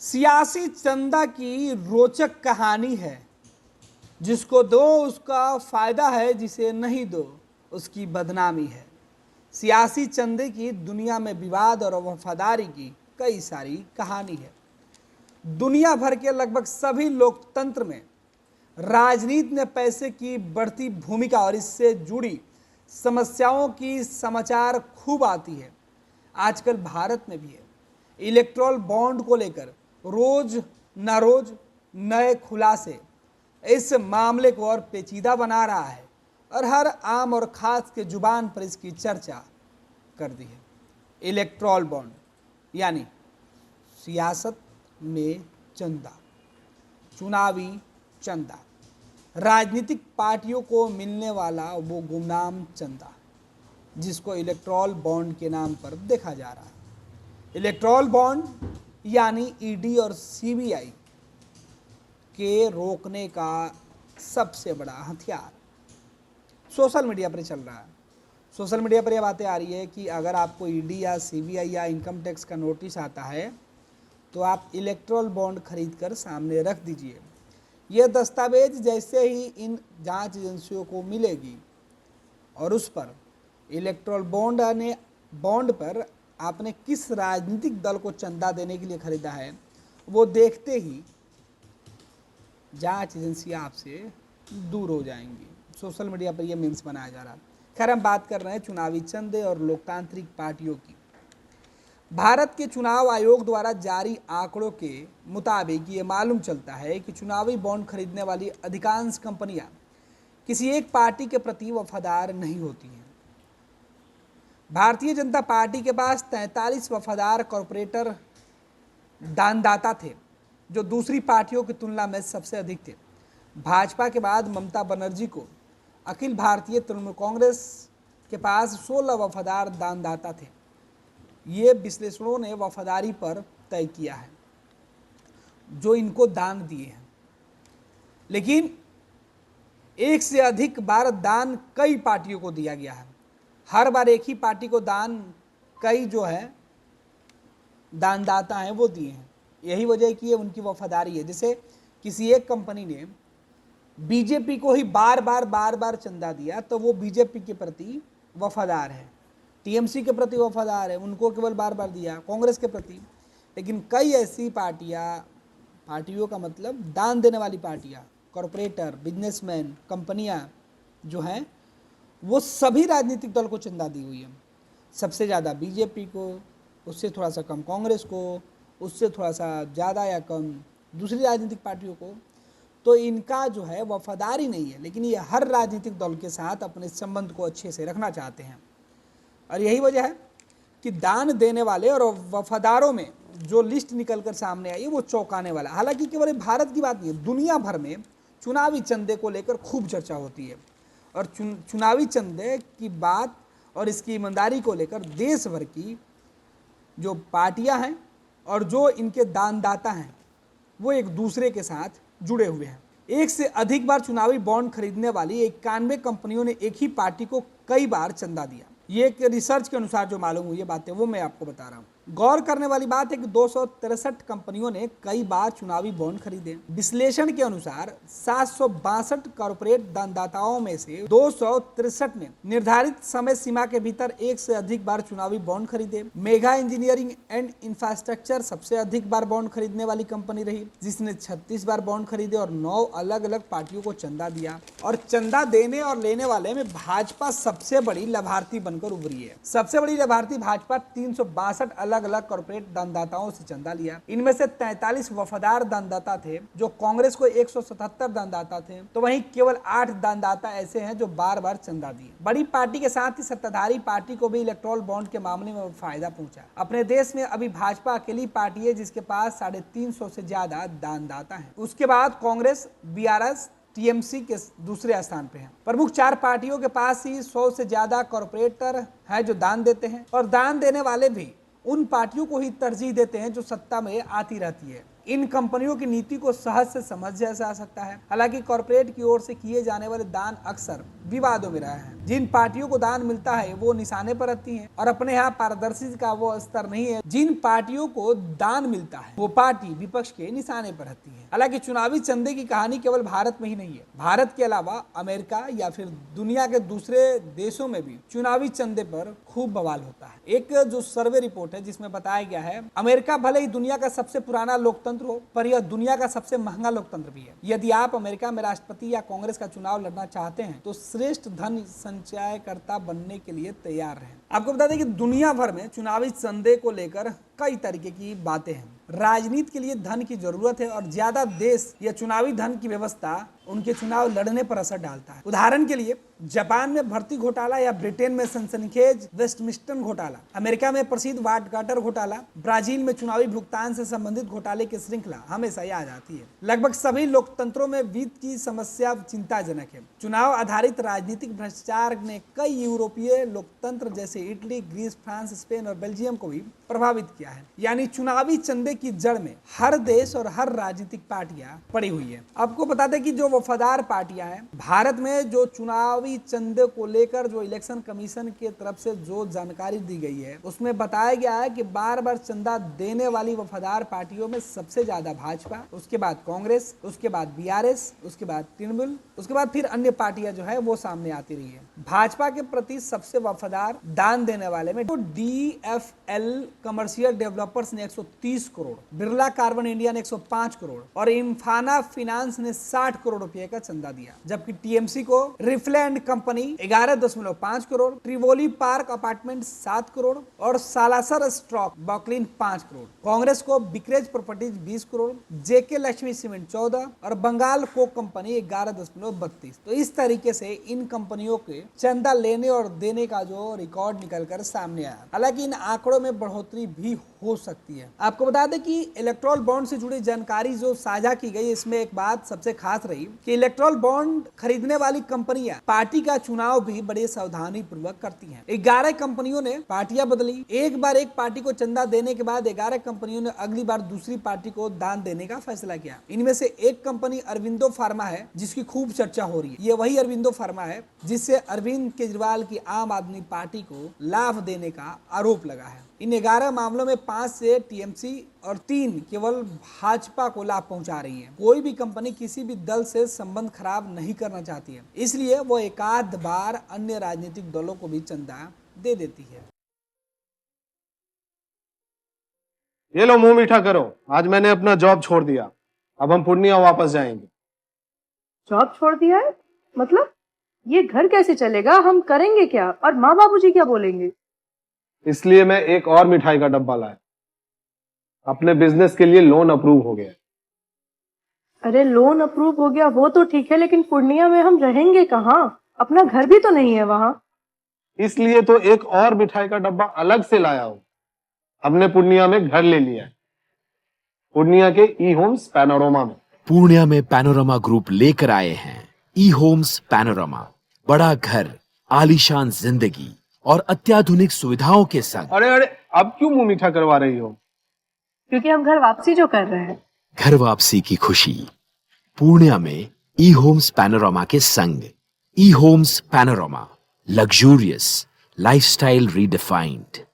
सियासी चंदा की रोचक कहानी है। जिसको दो उसका फायदा है, जिसे नहीं दो उसकी बदनामी है। सियासी चंदे की दुनिया में विवाद और वफादारी की कई सारी कहानी है। दुनिया भर के लगभग सभी लोकतंत्र में राजनीति में पैसे की बढ़ती भूमिका और इससे जुड़ी समस्याओं की समाचार खूब आती है। आजकल भारत में भी है। इलेक्टोरल बॉन्ड को लेकर रोज न रोज नए खुलासे इस मामले को और पेचीदा बना रहा है और हर आम और खास के जुबान पर इसकी चर्चा कर दी है। इलेक्टोरल बॉन्ड यानी सियासत में चंदा, चुनावी चंदा, राजनीतिक पार्टियों को मिलने वाला वो गुमनाम चंदा जिसको इलेक्टोरल बॉन्ड के नाम पर देखा जा रहा है। इलेक्टोरल बॉन्ड यानी ईडी और सीबीआई के रोकने का सबसे बड़ा हथियार सोशल मीडिया पर चल रहा है। सोशल मीडिया पर यह बातें आ रही है कि अगर आपको ईडी या सीबीआई या इनकम टैक्स का नोटिस आता है तो आप इलेक्टोरल बॉन्ड खरीद कर सामने रख दीजिए। यह दस्तावेज जैसे ही इन जांच एजेंसियों को मिलेगी और उस पर इलेक्टोरल बॉन्ड पर आपने किस राजनीतिक दल को चंदा देने के लिए खरीदा है, वो देखते ही जांच एजेंसियां आपसे दूर हो जाएंगी। सोशल मीडिया पर यह मीम्स बनाया जा रहा है। खैर, हम बात कर रहे हैं चुनावी चंदे और लोकतांत्रिक पार्टियों की। भारत के चुनाव आयोग द्वारा जारी आंकड़ों के मुताबिक ये मालूम चलता है कि चुनावी बॉन्ड खरीदने वाली अधिकांश कंपनियां किसी एक पार्टी के प्रति वफादार नहीं होती हैं। भारतीय जनता पार्टी के पास 43 वफादार कॉरपोरेटर दानदाता थे, जो दूसरी पार्टियों की तुलना में सबसे अधिक थे। भाजपा के बाद ममता बनर्जी को अखिल भारतीय तृणमूल कांग्रेस के पास 16 वफादार दानदाता थे। ये विश्लेषणों ने वफादारी पर तय किया है जो इनको दान दिए हैं, लेकिन एक से अधिक बार दान कई पार्टियों को दिया गया है। हर बार एक ही पार्टी को दान कई जो है दानदाता हैं वो दिए हैं। यही वजह की है उनकी वफादारी है। जैसे किसी एक कंपनी ने बीजेपी को ही बार बार चंदा दिया तो वो बीजेपी के प्रति वफादार है, टीएमसी के प्रति वफादार है, उनको केवल बार दिया, कांग्रेस के प्रति। लेकिन कई ऐसी पार्टियों का मतलब दान देने वाली पार्टियां, कॉरपोरेटर, बिजनेसमैन, कंपनियां जो हैं वो सभी राजनीतिक दल को चंदा दी हुई है। सबसे ज़्यादा बीजेपी को, उससे थोड़ा सा कम कांग्रेस को, उससे थोड़ा सा ज़्यादा या कम दूसरी राजनीतिक पार्टियों को। तो इनका जो है वफादारी नहीं है, लेकिन ये हर राजनीतिक दल के साथ अपने संबंध को अच्छे से रखना चाहते हैं। और यही वजह है कि दान देने वाले और वफादारों में जो लिस्ट निकल कर सामने आई है वो चौंकाने वाला। हालांकि केवल भारत की बात नहीं है, दुनिया भर में चुनावी चंदे को लेकर खूब चर्चा होती है और चुनावी चंदे की बात और इसकी ईमानदारी को लेकर देश भर की जो पार्टियां हैं और जो इनके दानदाता हैं वो एक दूसरे के साथ जुड़े हुए हैं। एक से अधिक बार चुनावी बॉन्ड खरीदने वाली 91 कंपनियों ने एक ही पार्टी को कई बार चंदा दिया। ये एक रिसर्च के अनुसार जो मालूम हुई है बातें वो मैं आपको बता रहा हूँ। गौर करने वाली बात है कि 263 कंपनियों ने कई बार चुनावी बॉन्ड खरीदे। विश्लेषण के अनुसार 762 कॉर्पोरेट दानदाताओं में से 263 ने निर्धारित समय सीमा के भीतर एक से अधिक बार चुनावी बॉन्ड खरीदे। मेगा इंजीनियरिंग एंड इंफ्रास्ट्रक्चर सबसे अधिक बार बॉन्ड खरीदने वाली कंपनी रही, जिसने 36 बार बॉन्ड खरीदे और 9 अलग अलग पार्टियों को चंदा दिया। और चंदा देने और लेने वाले में भाजपा सबसे बड़ी लाभार्थी बनकर उभरी है। सबसे बड़ी लाभार्थी भाजपा 362 अलग अलग कॉर्पोरेट दानदाताओं से चंदा लिया। इनमें से 43 वफादार दानदाता थे, जो कांग्रेस को 177 दानदाता थे। तो वहीं केवल 8 दानदाता ऐसे हैं जो बार बार चंदा दिए। बड़ी पार्टी के साथ ही सत्ताधारी पार्टी को भी इलेक्टोरल बॉन्ड के मामले में फायदा पहुंचा। अपने देश में अभी भाजपा अकेली पार्टी है जिसके पास 350 से ज्यादा दानदाता है। उसके बाद कांग्रेस, बीआरएस, टीएमसी के दूसरे स्थान पे हैं। प्रमुख 4 पार्टियों के पास ही 100 से ज्यादा कॉर्पोरेटर हैं जो दान देते हैं, और दान देने वाले भी उन पार्टियों को ही तरजीह देते हैं जो सत्ता में आती रहती है। इन कंपनियों की नीति को सहज से समझा जा सकता है। हालांकि कॉर्पोरेट की ओर से किए जाने वाले दान अक्सर विवादों में रहे हैं। जिन पार्टियों को दान मिलता है वो निशाने पर रहती हैं और अपने यहाँ पारदर्शिता का वो स्तर नहीं है। जिन पार्टियों को दान मिलता है वो पार्टी विपक्ष के निशाने पर रहती है। हालांकि चुनावी चंदे की कहानी केवल भारत में ही नहीं है, भारत के अलावा अमेरिका या फिर दुनिया के दूसरे देशों में भी चुनावी चंदे पर खूब बवाल होता है। एक जो सर्वे रिपोर्ट है जिसमें बताया गया है, अमेरिका भले ही दुनिया का सबसे पुराना लोकतंत्र हो पर यह दुनिया का सबसे महंगा लोकतंत्र भी है। यदि आप अमेरिका में राष्ट्रपति या कांग्रेस का चुनाव लड़ना चाहते हैं तो श्रेष्ठ धन संचयकर्ता बनने के लिए तैयार रहें। आपको बता दें कि दुनिया भर में चुनावी चंदे को लेकर कई तरीके की बातें हैं। राजनीति के लिए धन की जरूरत है और ज्यादा देश या चुनावी धन की व्यवस्था उनके चुनाव लड़ने पर असर डालता है। उदाहरण के लिए जापान में भर्ती घोटाला या ब्रिटेन में सनसनीखेज वेस्टमिंस्टर घोटाला, अमेरिका में प्रसिद्ध वाटगाटर घोटाला, ब्राजील में चुनावी भुगतान से संबंधित घोटाले की श्रृंखला हमेशा याद आती है। लगभग सभी लोकतंत्रों में वित्त की समस्या चिंताजनक है। चुनाव आधारित राजनीतिक भ्रष्टाचार ने कई यूरोपीय लोकतंत्र जैसे इटली, ग्रीस, फ्रांस, स्पेन और बेल्जियम को भी प्रभावित किया है। यानी चुनावी चंदे की जड़ में हर देश और हर राजनीतिक पार्टियां पड़ी हुई है। आपको बता दें कि जो वफादार पार्टियां हैं भारत में, जो चुनावी चंदे को लेकर जो इलेक्शन कमीशन की तरफ से जो जानकारी दी गई है उसमें बताया गया है कि बार बार चंदा देने वाली वफादार पार्टियों में सबसे ज्यादा भाजपा, उसके बाद कांग्रेस, उसके बाद बीआरएस, उसके बाद तृणमूल, उसके बाद फिर अन्य पार्टियां जो है वो सामने आती रही है। भाजपा के प्रति सबसे वफादार दान देने वाले में DFL कमर्शियल डेवलपर्स ने 130 करोड़, बिरला कार्बन इंडिया ने 105 करोड़ और इम्फाना फाइनेंस ने 60 करोड़ रुपए का चंदा दिया। जबकि टीएमसी को रिफ्लैंड company 11.5 crore, Trivoli Park Apartment 7 crore और सालासर स्टॉक बॉकलिन 5 करोड़। कांग्रेस को बिक्रेज Properties 20 crore, JK Lakshmi Cement 14 और बंगाल कोक कंपनी 11.32। तो इस तरीके से इन कंपनियों के चंदा लेने और देने का जो रिकॉर्ड निकलकर सामने आया। हालांकि इन आंकड़ों में बढ़ोतरी भी हो सकती है। आपको बता दें कि इलेक्ट्रॉल बॉन्ड से जुड़ी जानकारी जो साझा की गई, इसमें एक बात सबसे खास रही कि इलेक्ट्रॉल बॉन्ड खरीदने वाली कंपनियां पार्टी का चुनाव भी बड़े सावधानी पूर्वक करती हैं। 11 कंपनियों ने पार्टियां बदली। एक बार एक पार्टी को चंदा देने के बाद 11 कंपनियों ने अगली बार दूसरी पार्टी को दान देने का फैसला किया। इनमें से एक कंपनी अरविंदो फार्मा है जिसकी खूब चर्चा हो रही है। ये वही अरविंदो फार्मा है जिससे अरविंद केजरीवाल की आम आदमी पार्टी को लाभ देने का आरोप लगा है। इन 11 मामलों में 5 से टीएमसी और 3 केवल भाजपा को लाभ पहुंचा रही है। कोई भी कंपनी किसी भी दल से संबंध खराब नहीं करना चाहती है, इसलिए वो एकाध बार अन्य राजनीतिक दलों को भी चंदा दे देती है। ये लो मुंह मीठा करो, आज मैंने अपना जॉब छोड़ दिया। अब हम पूर्णिया वापस जाएंगे। जॉब छोड़ दिया है? मतलब ये घर कैसे चलेगा? हम करेंगे क्या? और माँ बाबूजी क्या बोलेंगे? इसलिए मैं एक और मिठाई का डब्बा लाया। अपने बिजनेस के लिए लोन अप्रूव हो गया। अरे लोन अप्रूव हो गया वो तो ठीक है, लेकिन पूर्णिया में हम रहेंगे कहाँ? अपना घर भी तो नहीं है वहां। इसलिए तो एक और मिठाई का डब्बा अलग से लाया हूं। हमने पूर्णिया में घर ले लिया है, पूर्णिया के ई होम्स पैनोरमा में। पूर्णिया में पैनोरमा ग्रुप लेकर आए हैं ई होम्स पैनोरमा। बड़ा घर, आलीशान जिंदगी और अत्याधुनिक सुविधाओं के संग। अरे अरे, अब क्यों मुंह मीठा करवा रही हो? क्योंकि हम घर वापसी जो कर रहे हैं। घर वापसी की खुशी पूर्णिया में ई होम्स पैनोरमा के संग। E Homes Panorama, luxurious lifestyle redefined.